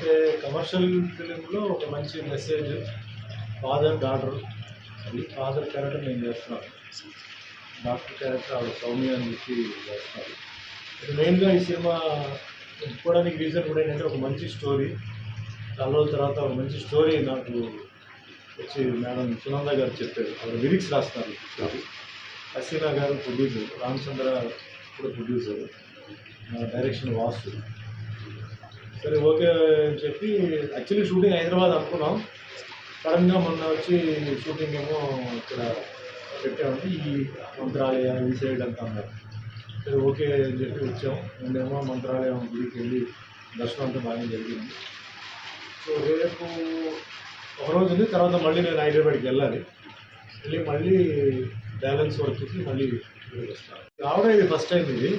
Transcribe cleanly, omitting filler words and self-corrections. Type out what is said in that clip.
అంటే కమర్షియల్ ఫిలింలో ఒక మంచి మెసేజ్, ఫాదర్ డాటర్. అది ఫాదర్ క్యారెక్టర్ నేను చేస్తున్నాను, డాక్టర్ క్యారెక్టర్ ఆవిడ సౌమ్య అని చెప్పి చేస్తున్నారు. ఇది మెయిన్గా ఈ సినిమా ఒప్పుకోవడానికి రీజన్ కూడా ఏంటంటే ఒక మంచి స్టోరీ, చాలా రోజుల తర్వాత ఒక మంచి స్టోరీ నాకు వచ్చి మేడం సునంద గారు చెప్పారు. ఆవిడ లిరిక్స్ రాస్తున్నారు స్టోరీ. హసీనా గారు ప్రొడ్యూసర్, రామచంద్ర కూడా ప్రొడ్యూసర్, డైరెక్షన్ వాసు. సరే ఓకే అని చెప్పి యాక్చువల్లీ షూటింగ్ హైదరాబాద్ అనుకున్నాం. సడన్గా మొన్న వచ్చి షూటింగ్ ఏమో ఇక్కడ పెట్టామండి, ఈ మంత్రాలయ ఈ సైడ్ అంతా అన్నారు. సరే ఓకే అని చెప్పి వచ్చాం. మేమేమో మంత్రాలయం గుడికి వెళ్ళి దర్శనం అంతా బాగానే జరిగింది. సో రేపు ఒకరోజు ఉంది, తర్వాత మళ్ళీ నేను హైదరాబాద్కి వెళ్ళాలి. మళ్ళీ బ్యాలెన్స్ వర్క్కి మళ్ళీ వస్తాను. రావడం ఇది ఫస్ట్ టైం ఇది.